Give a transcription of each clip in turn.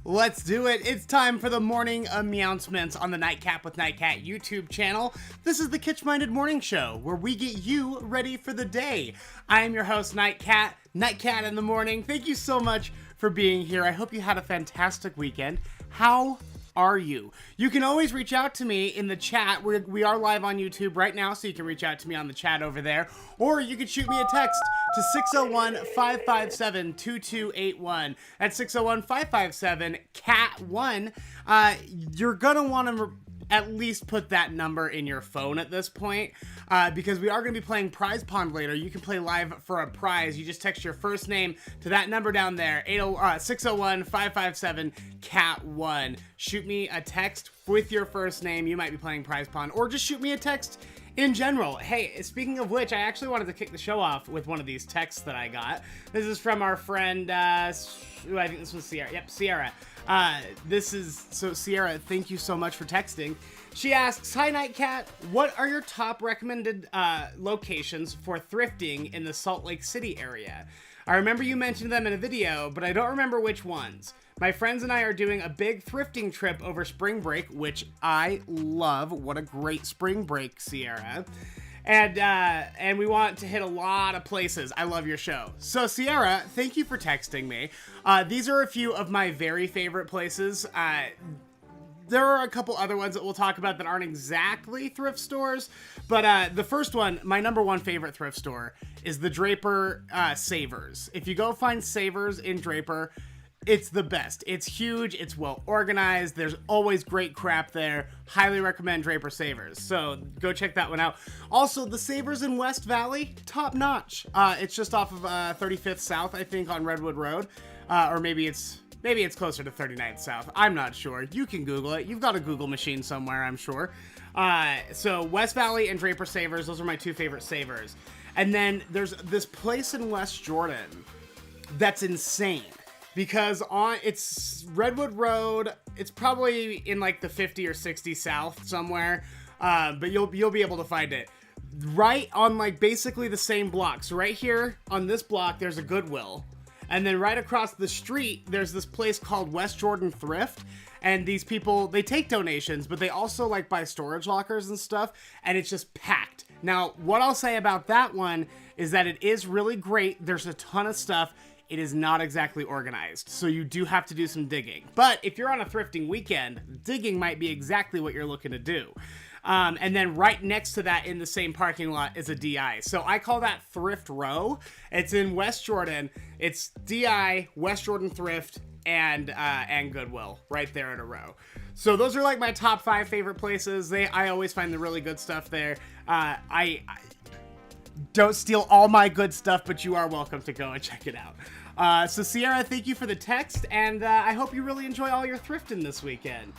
Let's do it. It's time for the Morning Meowncements on the Nightcat with Nightcat YouTube channel. This is the kitsch-minded morning show where we get you ready for the day. I am your host, Nightcat in the morning. Thank you so much for being here. I hope you had a fantastic weekend. How are you? You can always reach out to me in the chat. We are live on YouTube right now, so you can reach out to me on the chat over there. Or you can shoot me a text to 601-557-2281. That's 601-557-CAT1. You're going to want to at least put that number in your phone at this point, because we are going to be playing Prize Pond later. You can play live for a prize. You just text your first name to that number down there, 601-557-CAT1. Shoot me a text with your first name. You might be playing Prize Pond, or just shoot me a text in general. Hey, speaking of which, I actually wanted to kick the show off with one of these texts that I got. This is from our friend, I think this was Sierra. Yep, Sierra. Sierra, thank you so much for texting. She asks, "Hi Nightcat, what are your top recommended locations for thrifting in the Salt Lake City area? I remember you mentioned them in a video, but I don't remember which ones. My friends and I are doing a big thrifting trip over spring break," which I love. What a great spring break, Sierra. And we want to hit a lot of places. I love your show. So Sierra, thank you for texting me. These are a few of my very favorite places. There are a couple other ones that we'll talk about that aren't exactly thrift stores, but the first one, my number one favorite thrift store, is the Draper Savers. If you go find Savers in Draper, it's the best. It's huge. It's well organized. There's always great crap there. Highly recommend Draper Savers. So go check that one out. Also, the Savers in West Valley, top notch. It's just off of 35th South, I think, on Redwood Road, or maybe it's closer to 39th South. I'm not sure. You can Google it. You've got a Google machine somewhere, I'm sure. So West Valley and Draper Savers, those are my two favorite Savers. And then there's this place in West Jordan that's insane. Because it's Redwood Road, it's probably in like the 50 or 60 South somewhere, but you'll be able to find it. Right on like basically the same block. So right here on this block, there's a Goodwill. And then right across the street, there's this place called West Jordan Thrift. And these people, they take donations, but they also like buy storage lockers and stuff. And it's just packed. Now, what I'll say about that one is that it is really great. There's a ton of stuff. It is not exactly organized, so you do have to do some digging. But if you're on a thrifting weekend, digging might be exactly what you're looking to do. And then right next to that in the same parking lot is a DI. So I call that Thrift Row. It's in West Jordan. It's DI, West Jordan Thrift, and Goodwill right there in a row. So those are like my top 5 favorite places. I always find the really good stuff there. I don't steal all my good stuff, but you are welcome to go and check it out. So Sierra, thank you for the text, and I hope you really enjoy all your thrifting this weekend.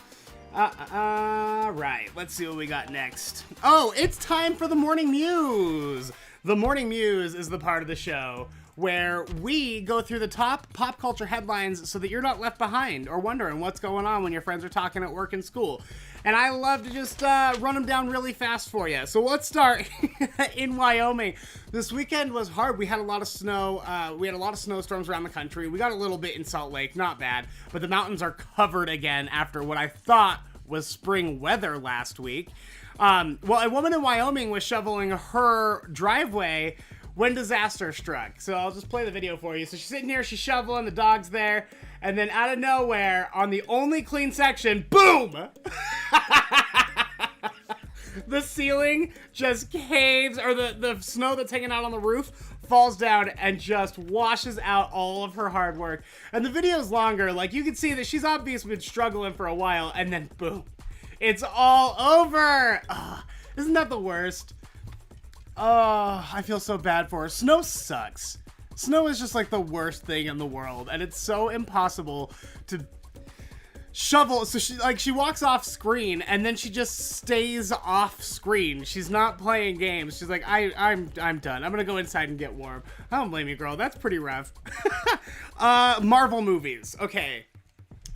Right, let's see what we got next. Oh, it's time for the Morning Mews. The Morning Mews is the part of the show where we go through the top pop culture headlines so that you're not left behind or wondering what's going on when your friends are talking at work and school. And I love to just run them down really fast for you. So let's start in Wyoming. This weekend was hard. We had a lot of snow. We had a lot of snowstorms around the country. We got a little bit in Salt Lake, not bad. But the mountains are covered again after what I thought was spring weather last week. Well, a woman in Wyoming was shoveling her driveway when disaster struck. So I'll just play the video for you. So she's sitting here, she's shoveling, the dog's there, and then out of nowhere, on the only clean section, boom! The ceiling just caves, or the snow that's hanging out on the roof falls down and just washes out all of her hard work. And the video's longer. Like, you can see that she's obviously been struggling for a while, and then boom, it's all over. Ugh, isn't that the worst? Oh, I feel so bad for her. Snow sucks. Snow is just like the worst thing in the world, and it's so impossible to shovel. So she walks off screen, and then she just stays off screen. She's not playing games. She's like, I'm done. I'm gonna go inside and get warm. I don't blame you, girl. That's pretty rough. Marvel movies. Okay.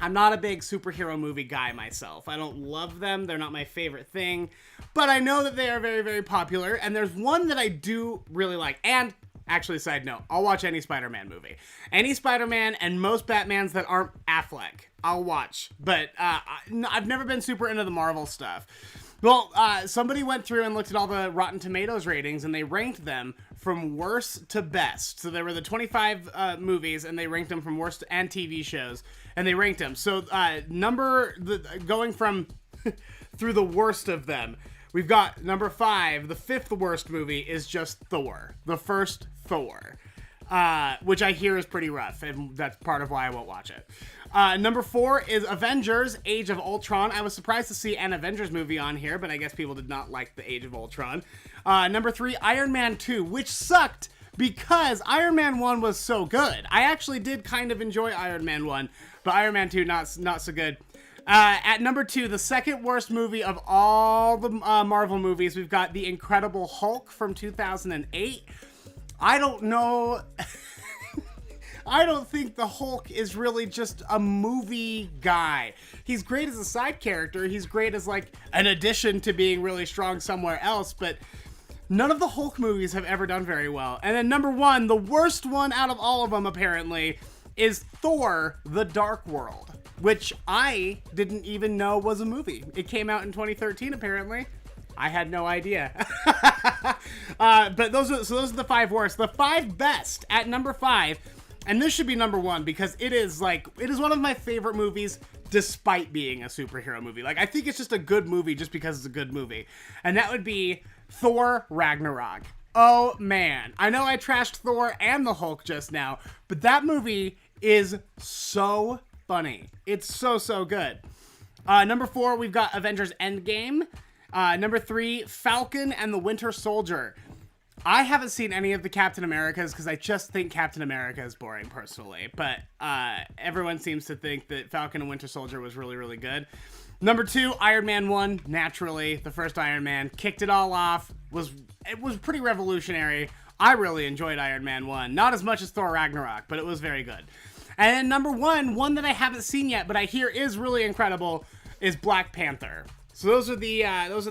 I'm not a big superhero movie guy myself. I don't love them. They're not my favorite thing. But I know that they are very, very popular. And there's one that I do really like. And actually, side note, I'll watch any Spider-Man movie. Any Spider-Man and most Batmans that aren't Affleck. I'll watch. But I've never been super into the Marvel stuff. Well, somebody went through and looked at all the Rotten Tomatoes ratings, and they ranked them from worst to best. So there were the 25 movies, and they ranked them from worst and TV shows, and they ranked them. So going from through the worst of them, we've got number 5. The 5th worst movie is just Thor, the first Thor, which I hear is pretty rough, and that's part of why I won't watch it. Number 4 is Avengers: Age of Ultron. I was surprised to see an Avengers movie on here, but I guess people did not like the Age of Ultron. Number 3, Iron Man 2, which sucked because Iron Man 1 was so good. I actually did kind of enjoy Iron Man 1, but Iron Man 2 not so good. At number 2, the second worst movie of all the Marvel movies, we've got The Incredible Hulk from 2008. I don't know. I don't think the Hulk is really just a movie guy. He's great as a side character. He's great as like an addition to being really strong somewhere else, but none of the Hulk movies have ever done very well. And then number 1, the worst one out of all of them apparently, is Thor: The Dark World, which I didn't even know was a movie. It came out in 2013 apparently. I had no idea. But those are the 5 worst. The 5 best at number 5. And this should be number 1 because it is one of my favorite movies despite being a superhero movie. Like, I think it's just a good movie just because it's a good movie. And that would be Thor Ragnarok. Oh, man. I know I trashed Thor and the Hulk just now, but that movie is so funny. It's so good. Number 4, we've got Avengers Endgame. Number 3, Falcon and the Winter Soldier. I haven't seen any of the Captain Americas because I just think Captain America is boring personally. But everyone seems to think that Falcon and Winter Soldier was really, really good. Number 2, Iron Man 1, naturally. The first Iron Man kicked it all off. It was pretty revolutionary. I really enjoyed Iron Man 1. Not as much as Thor Ragnarok, but it was very good. And then number 1 that I haven't seen yet, but I hear is really incredible, is Black Panther. So those are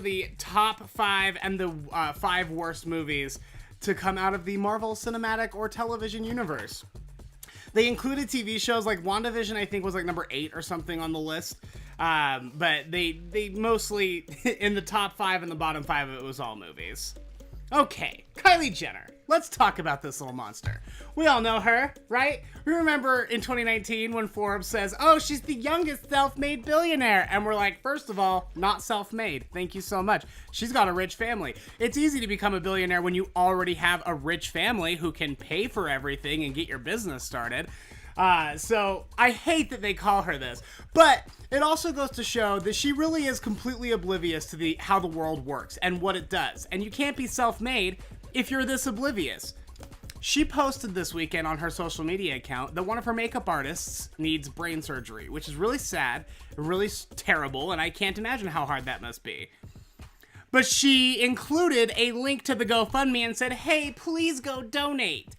the top 5 and the 5 worst movies to come out of the Marvel Cinematic or Television Universe. They included TV shows like WandaVision, I think was like number 8 or something on the list. But they mostly, in the top 5 and the bottom 5, it was all movies. Okay, Kylie Jenner. Let's talk about this little monster. We all know her, right? We remember in 2019 when Forbes says, oh, she's the youngest self-made billionaire. And we're like, first of all, not self-made. Thank you so much. She's got a rich family. It's easy to become a billionaire when you already have a rich family who can pay for everything and get your business started. So I hate that they call her this, but it also goes to show that she really is completely oblivious to how the world works and what it does. And you can't be self-made if you're this oblivious. She posted this weekend on her social media account that one of her makeup artists needs brain surgery, which is really sad, really terrible, and I can't imagine how hard that must be. But she included a link to the GoFundMe and said, hey, please go donate.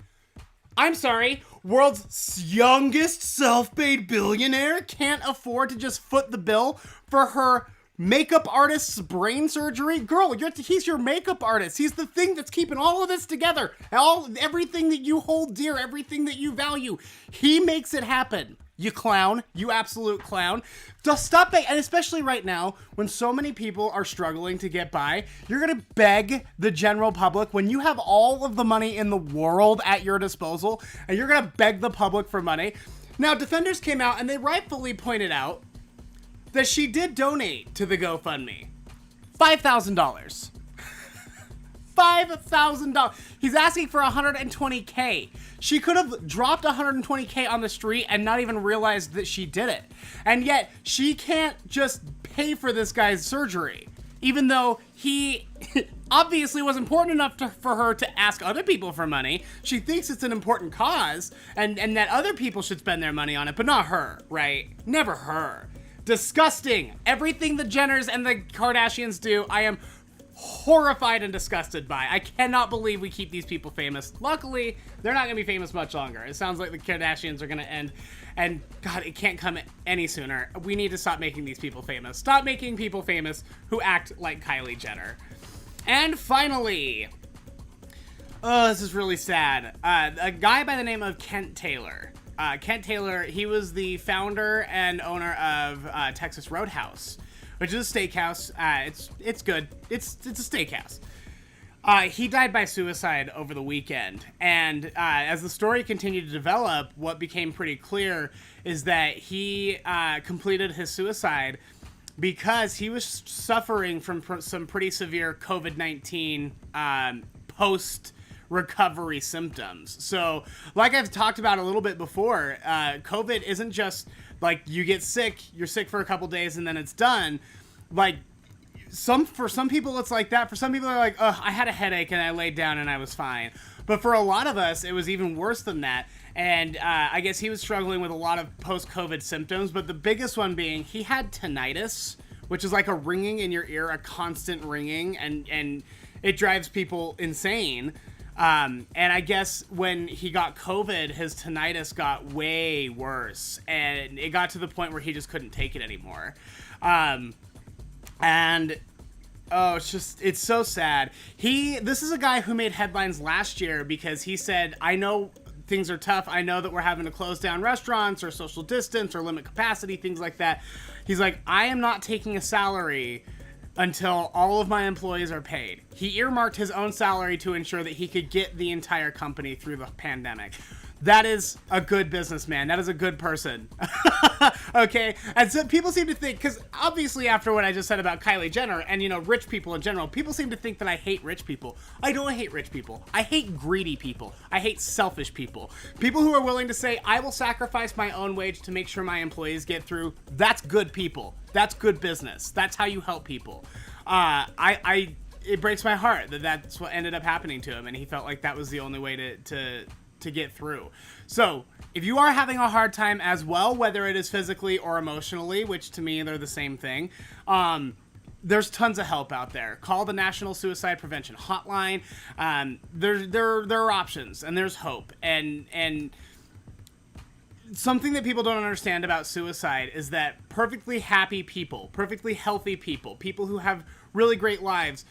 I'm sorry, world's youngest self-made billionaire can't afford to just foot the bill for her makeup artist's brain surgery? Girl, he's your makeup artist. He's the thing that's keeping all of this together. Everything that you hold dear, everything that you value. He makes it happen. You clown. You absolute clown. Just stop it. And especially right now, when so many people are struggling to get by, you're going to beg the general public when you have all of the money in the world at your disposal, and you're going to beg the public for money. Now, defenders came out and they rightfully pointed out that she did donate to the GoFundMe. $5,000. $5,000. He's asking for $120K. She could have dropped $120K on the street and not even realized that she did it. And yet, she can't just pay for this guy's surgery, even though he obviously was important enough for her to ask other people for money. She thinks it's an important cause and that other people should spend their money on it, but not her, right? Never her. Disgusting. Everything the Jenners and the Kardashians do, I am horrified and disgusted by. I cannot believe we keep these people famous. Luckily, they're not going to be famous much longer. It sounds like the Kardashians are going to end, and God, it can't come any sooner. We need to stop making these people famous. Stop making people famous who act like Kylie Jenner. And finally, oh, this is really sad. A guy by the name of Kent Taylor. Kent Taylor, he was the founder and owner of Texas Roadhouse, which is a steakhouse. It's good. It's a steakhouse. He died by suicide over the weekend, and as the story continued to develop, what became pretty clear is that he completed his suicide because he was suffering from some pretty severe COVID-19 post-recovery symptoms. So, like I've talked about a little bit before, COVID isn't just like you get sick, you're sick for a couple days, and then it's done. Like, for some people it's like that. For some people, they're like, oh, I had a headache and I laid down and I was fine. But for a lot of us, it was even worse than that. And I guess he was struggling with a lot of post-COVID symptoms, but the biggest one being he had tinnitus, which is like a ringing in your ear, a constant ringing, and it drives people insane. And I guess when he got COVID, his tinnitus got way worse, and it got to the point where he just couldn't take it anymore. And oh, it's so sad. This is a guy who made headlines last year because he said, I know things are tough. I know that we're having to close down restaurants or social distance or limit capacity, things like that. He's like, I am not taking a salary until all of my employees are paid. He earmarked his own salary to ensure that he could get the entire company through the pandemic. That is a good businessman. That is a good person. Okay? And so people seem to think, because obviously after what I just said about Kylie Jenner and, rich people in general, people seem to think that I hate rich people. I don't hate rich people. I hate greedy people. I hate selfish people. People who are willing to say, I will sacrifice my own wage to make sure my employees get through. That's good people. That's good business. That's how you help people. It breaks my heart that that's what ended up happening to him, and he felt like that was the only way to get through. So if you are having a hard time as well, whether it is physically or emotionally, which to me they're the same thing, there's tons of help out there. Call the National Suicide Prevention Hotline. There are options, and there's hope. And something that people don't understand about suicide is that perfectly happy people, perfectly healthy people, people who have really great lives,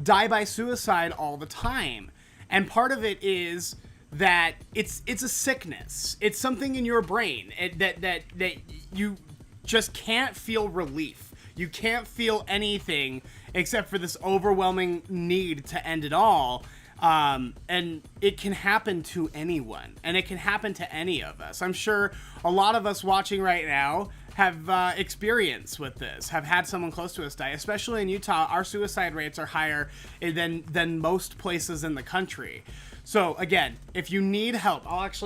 die by suicide all the time. And part of it is that it's a sickness. It's something in your brain that you just can't feel relief. You can't feel anything except for this overwhelming need to end it all. And it can happen to anyone, and it can happen to any of us. I'm sure a lot of us watching right now have experience with this, have had someone close to us die. Especially in Utah, our suicide rates are higher than most places in the country. So again, if you need help, let's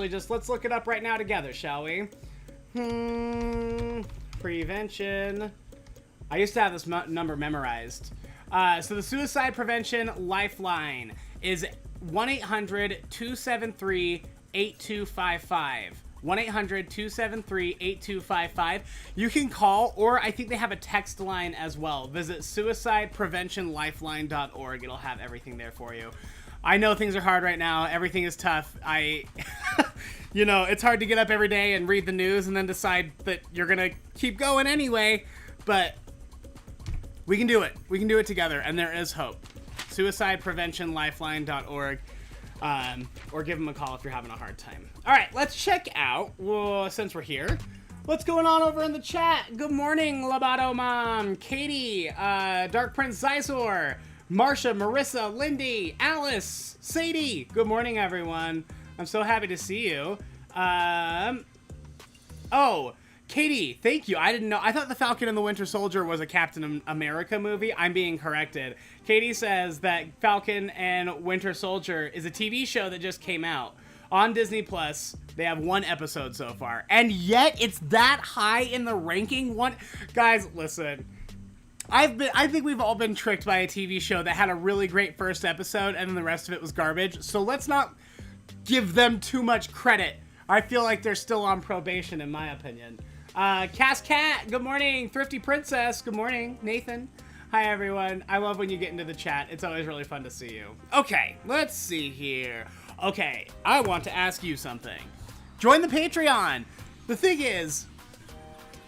look it up right now together, shall we? Prevention. I used to have this number memorized. So the Suicide Prevention Lifeline is 1-800-273-8255. 1-800-273-8255. You can call, or I think they have a text line as well. Visit suicidepreventionlifeline.org. It'll have everything there for you. I know things are hard right now. Everything is tough. It's hard to get up every day and read the news and then decide that you're going to keep going anyway. But we can do it. We can do it together, and there is hope. Suicidepreventionlifeline.org. Or give them a call if you're having a hard time. All right, let's check out, since we're here, what's going on over in the chat. Good morning, Labato Mom, Katie, Dark Prince Zysor, Marsha, Marissa, Lindy, Alice, Sadie. Good morning, everyone. I'm so happy to see you. Katie, thank you. I didn't know. I thought The Falcon and the Winter Soldier was a Captain America movie. I'm being corrected. Katie says that Falcon and Winter Soldier is a TV show that just came out on Disney Plus. They have one episode so far, and yet it's that high in the ranking. Guys, listen. I think we've all been tricked by a TV show that had a really great first episode and then the rest of it was garbage. So let's not give them too much credit. I feel like they're still on probation, in my opinion. Cass Cat, good morning. Thrifty Princess, good morning. Nathan, hi everyone. I love when you get into the chat. It's always really fun to see you. Okay, let's see here. Okay, I want to ask you something. Join the Patreon. The thing is,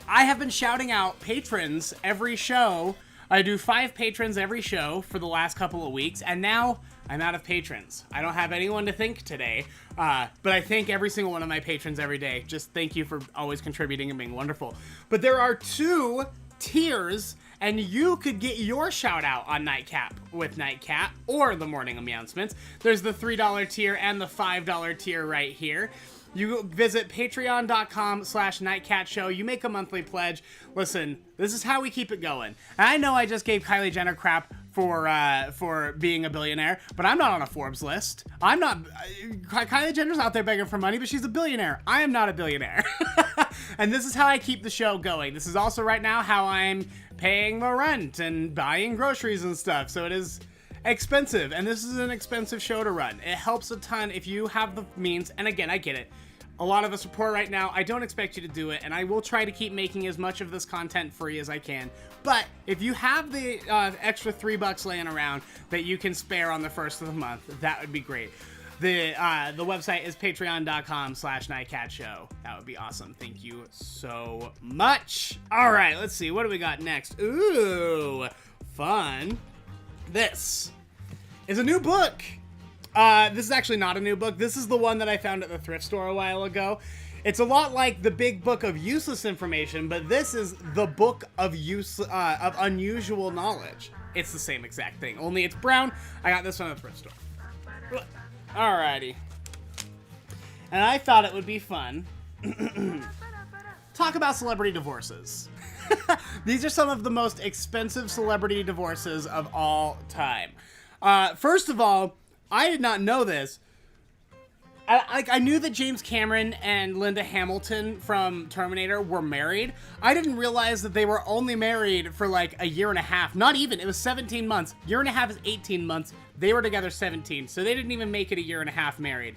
I have been shouting out patrons every show. I do 5 patrons every show for the last couple of weeks, and now I'm out of patrons. I don't have anyone to thank today, but I thank every single one of my patrons every day. Just thank you for always contributing and being wonderful. But there are 2 tiers, and you could get your shout out on Nightcat with Nightcat or the Morning aMEOWncements. There's the $3 tier and the $5 tier right here. You visit patreon.com/nightcatshow. You make a monthly pledge. Listen, this is how we keep it going. And I know I just gave Kylie Jenner crap for being a billionaire, but I'm not on a Forbes list. I'm not. Kylie Jenner's out there begging for money, but she's a billionaire. I am not a billionaire. And this is how I keep the show going. This is also right now how I'm paying the rent and buying groceries and stuff. So it is expensive, and this is an expensive show to run. It helps a ton if you have the means, and again, I get it. A lot of us are poor right now. I don't expect you to do it, and I will try to keep making as much of this content free as I can. But if you have the extra $3 laying around that you can spare on the first of the month, that would be great. The website is patreon.com/nightcatshow. That would be awesome. Thank you so much. All right, let's see. What do we got next? Ooh, fun. This is a new book. This is actually not a new book. This is the one that I found at the thrift store a while ago. It's a lot like the big book of useless information, but this is the book of unusual knowledge. It's the same exact thing, only it's brown. I got this one at the thrift store. Alrighty. And I thought it would be fun. Talk about celebrity divorces. These are some of the most expensive celebrity divorces of all time. First of all, I did not know this. I knew that James Cameron and Linda Hamilton from Terminator were married. I didn't realize that they were only married for like a year and a half. Not even. It was 17 months. Year and a half is 18 months. They were together 17, so they didn't even make it a year and a half married.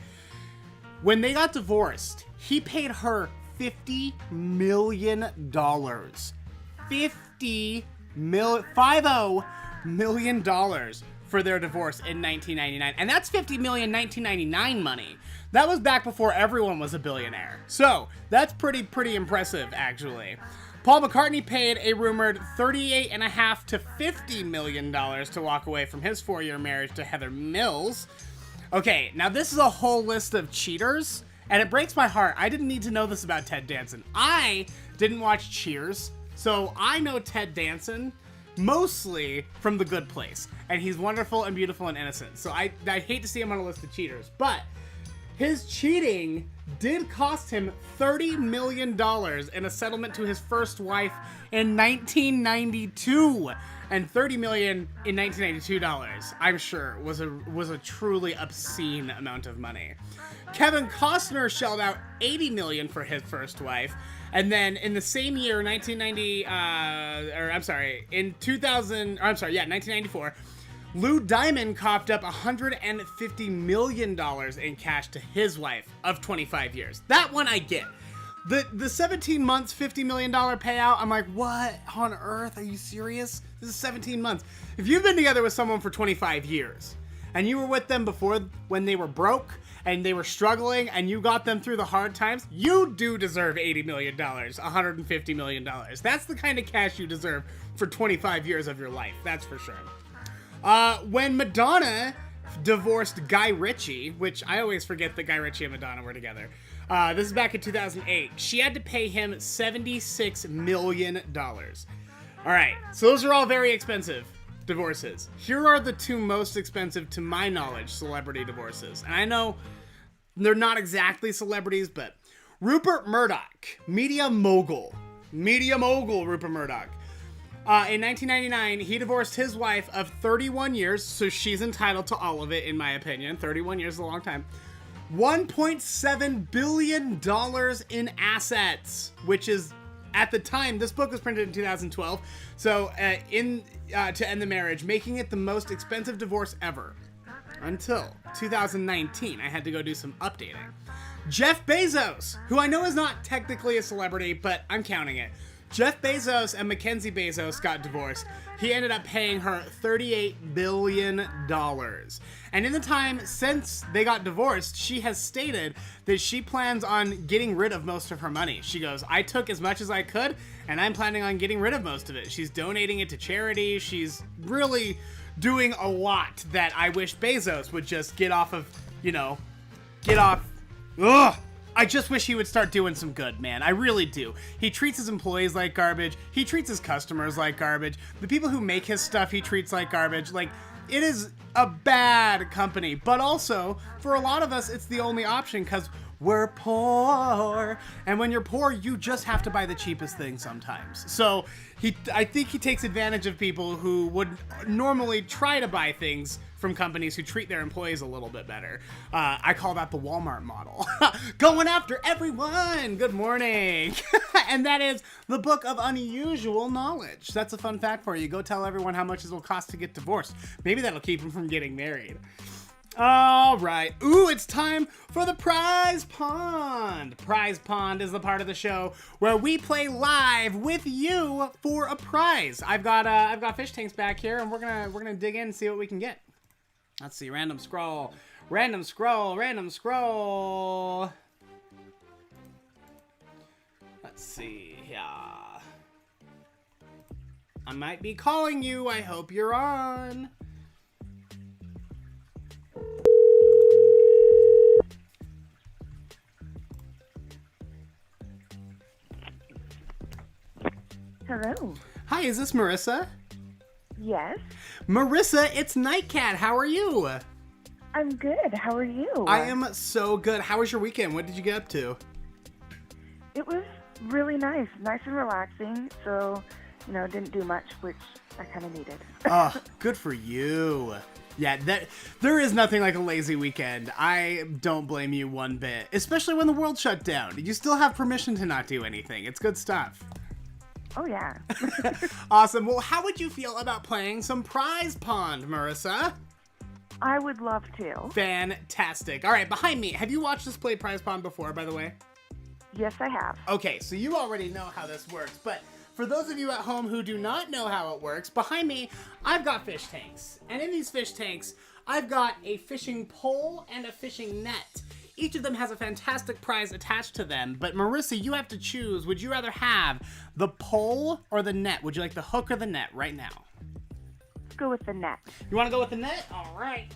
When they got divorced, he paid her $50 million. $50 million for their divorce in 1999. And that's $50 million 1999 money. That was back before everyone was a billionaire. So that's pretty impressive, actually. Paul McCartney paid a rumored $38.5 to $50 million to walk away from his 4-year marriage to Heather Mills. Okay, now this is a whole list of cheaters, and it breaks my heart. I didn't need to know this about Ted Danson. I didn't watch Cheers, so I know Ted Danson mostly from The Good Place, and he's wonderful and beautiful and innocent. So I hate to see him on a list of cheaters, but his cheating did cost him $30 million in a settlement to his first wife in 1992. And $30 million in 1992 dollars, I'm sure, was a truly obscene amount of money. Kevin Costner shelled out $80 million for his first wife. And then in the same year, 1994, Lou Diamond coughed up $150 million in cash to his wife of 25 years. That one I get. The 17 months, $50 million payout, I'm like, what on earth? Are you serious? This is 17 months. If you've been together with someone for 25 years, and you were with them before when they were broke, and they were struggling, and you got them through the hard times, you do deserve $80 million, $150 million. That's the kind of cash you deserve for 25 years of your life, that's for sure. When Madonna divorced Guy Ritchie, which I always forget that Guy Ritchie and Madonna were together, this is back in 2008, she had to pay him $76 million. All right, so those are all very expensive divorces. Here are the 2 most expensive, to my knowledge, celebrity divorces. And I know they're not exactly celebrities, but Rupert Murdoch, media mogul Rupert Murdoch. In 1999, he divorced his wife of 31 years, so she's entitled to all of it, in my opinion. 31 years is a long time. $1.7 billion in assets, which is, at the time, this book was printed in 2012, so to end the marriage, making it the most expensive divorce ever. Until 2019, I had to go do some updating. Jeff Bezos, who I know is not technically a celebrity, but I'm counting it. Jeff Bezos and Mackenzie Bezos got divorced. He ended up paying her $38 billion. And in the time since they got divorced, she has stated that she plans on getting rid of most of her money. She goes, I took as much as I could, and I'm planning on getting rid of most of it. She's donating it to charity. She's really doing a lot that I wish Bezos would just get off of, get off. Ugh! I just wish he would start doing some good, man. I really do. He treats his employees like garbage. He treats his customers like garbage. The people who make his stuff, he treats like garbage. Like, it is a bad company. But also, for a lot of us, it's the only option because we're poor. And when you're poor, you just have to buy the cheapest thing sometimes. So I think he takes advantage of people who would normally try to buy things from companies who treat their employees a little bit better. I call that the Walmart model. Going after everyone! Good morning! And that is the Book of Unusual Knowledge. That's a fun fact for you. Go tell everyone how much it will cost to get divorced. Maybe that'll keep them from getting married. All right. Ooh, it's time for the Prize Pond. Prize Pond is the part of the show where we play live with you for a prize. I've got fish tanks back here, and we're gonna dig in and see what we can get. Let's see, random scroll. Let's see, yeah. I might be calling you. I hope you're on. Hello. Hi, is this Marissa? Yes. Marissa, it's Nightcat. How are you? I'm good. How are you? I am so good. How was your weekend? What did you get up to? It was really nice and relaxing. So, didn't do much, which I kind of needed. Oh, good for you. Yeah, there is nothing like a lazy weekend. I don't blame you one bit, especially when the world shut down. You still have permission to not do anything. It's good stuff. Oh, yeah. Awesome. Well, how would you feel about playing some Prize Pond, Marissa? I would love to. Fantastic. All right, behind me. Have you watched us play Prize Pond before, by the way? Yes, I have. Okay, so you already know how this works, but for those of you at home who do not know how it works, behind me, I've got fish tanks. And in these fish tanks, I've got a fishing pole and a fishing net. Each of them has a fantastic prize attached to them, but Marissa, you have to choose. Would you rather have the pole or the net? Would you like the hook or the net right now? Let's go with the net. You want to go with the net? All right.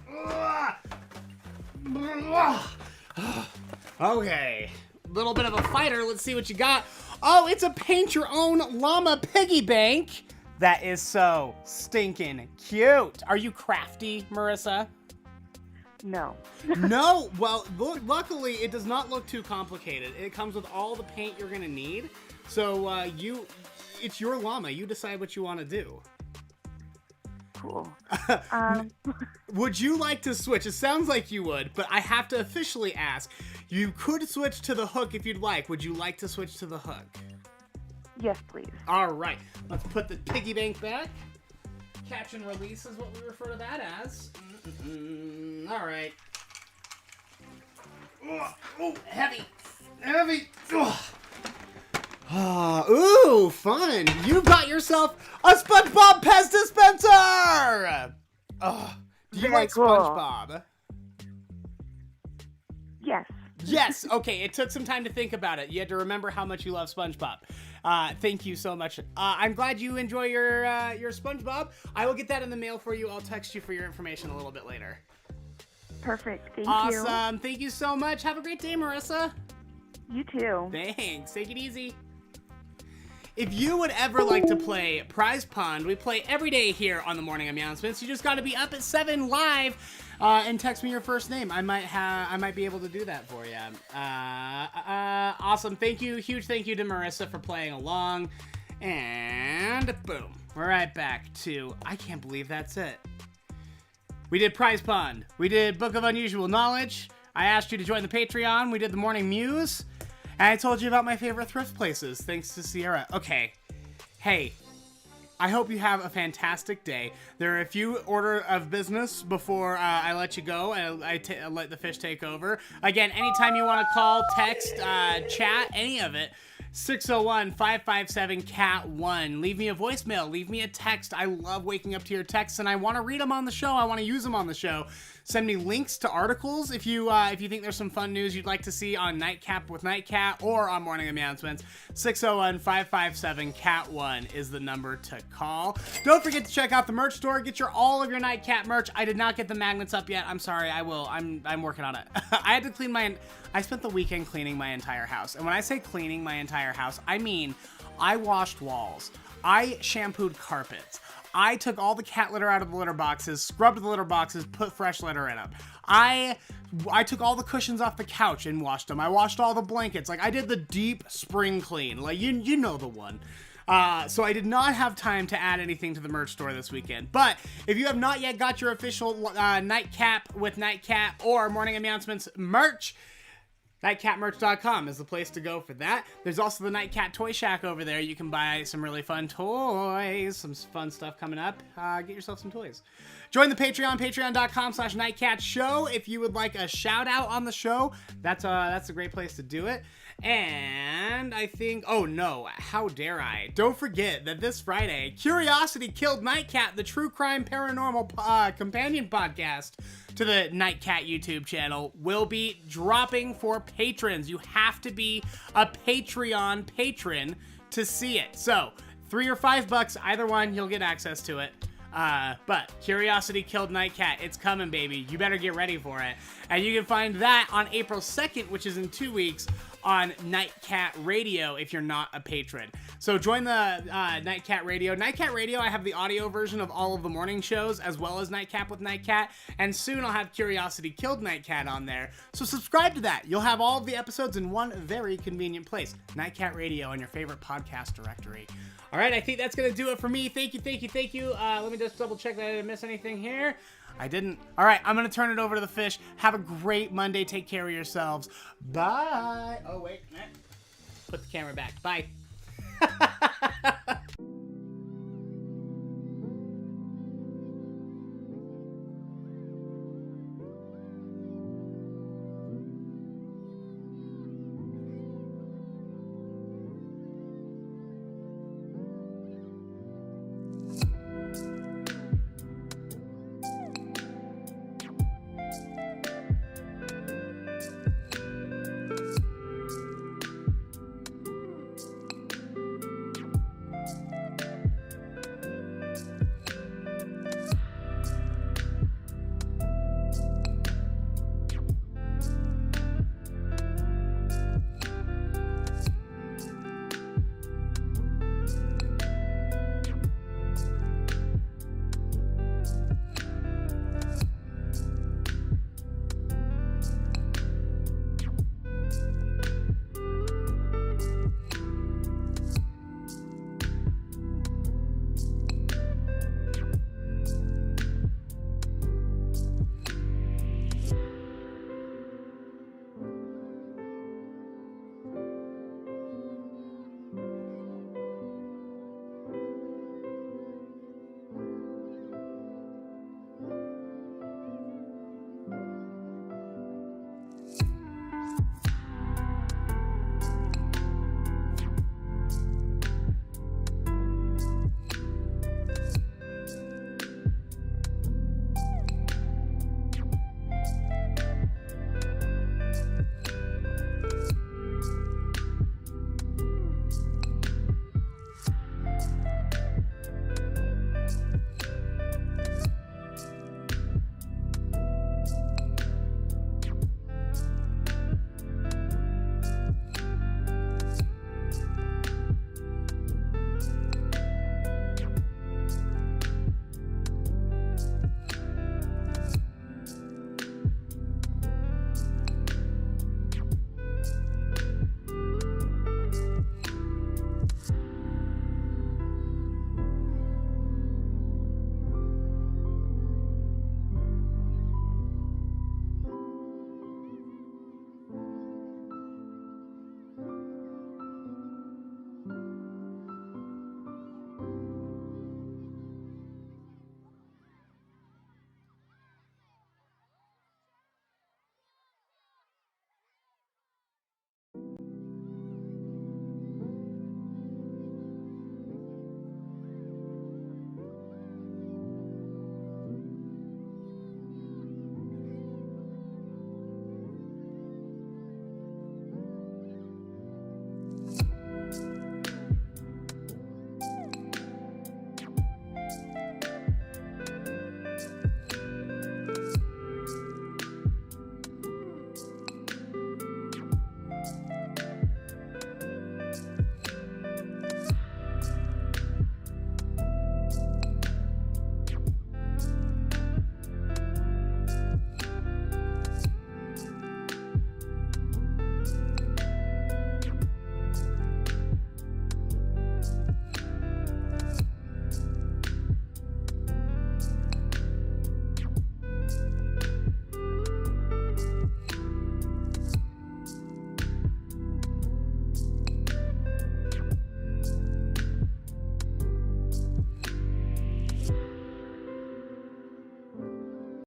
Okay. Little bit of a fighter. Let's see what you got. Oh, it's a paint your own llama piggy bank. That is so stinking cute. Are you crafty, Marissa? No. No? Well, luckily, it does not look too complicated. It comes with all the paint you're going to need. So, it's your llama. You decide what you want to do. Cool. Would you like to switch? It sounds like you would, but I have to officially ask. You could switch to the hook if you'd like. Would you like to switch to the hook? Yes, please. All right. Let's put the piggy bank back. Catch and release is what we refer to that as. All right. Oh, heavy. Ooh, fun. You got yourself a SpongeBob Pez dispenser. Do you like cool. SpongeBob? Yes. Yes. Okay. It took some time to think about it. You had to remember how much you love SpongeBob. Thank you so much. I'm glad you enjoy your SpongeBob. I will get that in the mail for you. I'll text you for your information a little bit later. Perfect. Thank you. Awesome. Thank you so much. Have a great day, Marissa. You too. Thanks. Take it easy. If you would ever like to play Prize Pond, we play every day here on the Morning Announcements. You just got to be up at 7 live and text me your first name. I might be able to do that for you. Awesome. Thank you. Huge thank you to Marissa for playing along. And boom. We're right back to, I can't believe that's it. We did Prize Pond. We did Book of Unusual Knowledge. I asked you to join the Patreon. We did the Morning Mews. And I told you about my favorite thrift places, thanks to Sierra. Okay. Hey, I hope you have a fantastic day. There are a few order of business before I let you go and I let the fish take over. Again, anytime you want to call, text, chat, any of it, 601-557-CAT1. Leave me a voicemail. Leave me a text. I love waking up to your texts, and I want to read them on the show. I want to use them on the show. Send me links to articles if you think there's some fun news you'd like to see on Nightcap with Nightcat or on Morning Announcements. 601-557-CAT1 is the number to call. Don't forget to check out the merch store. Get all of your Nightcat merch. I did not get the magnets up yet. I'm sorry. I will. I'm working on it. I had to clean I spent the weekend cleaning my entire house. And when I say cleaning my entire house, I mean I washed walls. I shampooed carpets. I took all the cat litter out of the litter boxes, scrubbed the litter boxes, put fresh litter in them. I took all the cushions off the couch and washed them. I washed all the blankets. Like, I did the deep spring clean. Like, you know the one. So I did not have time to add anything to the merch store this weekend. But if you have not yet got your official Nightcap with Nightcat or Morning Announcements merch, Nightcatmerch.com is the place to go for that. There's also the Nightcat Toy Shack over there. You can buy some really fun toys, some fun stuff coming up. Get yourself some toys. Join the Patreon, patreon.com/nightcatshow. If you would like a shout out on the show, that's a great place to do it. And I think, oh no, how dare I? Don't forget that this Friday, Curiosity Killed Nightcat, the true crime paranormal companion podcast to the Nightcat YouTube channel, will be dropping for patrons. You have to be a Patreon patron to see it. So, $3 or $5, either one, you'll get access to it. But Curiosity Killed Nightcat, it's coming, baby. You better get ready for it. And you can find that on April 2nd, which is in 2 weeks, on Nightcat Radio if you're not a patron. So join the Nightcat Radio. Nightcat Radio, I have the audio version of all of the morning shows as well as Nightcap with Nightcat, and soon I'll have Curiosity Killed Nightcat on there. So subscribe to that. You'll have all of the episodes in one very convenient place. Nightcat Radio on your favorite podcast directory. All right, I think that's going to do it for me. Thank you. Let me just double check that I didn't miss anything here. I didn't. All right, I'm going to turn it over to the fish. Have a great Monday. Take care of yourselves. Bye. Oh, wait. Put the camera back. Bye.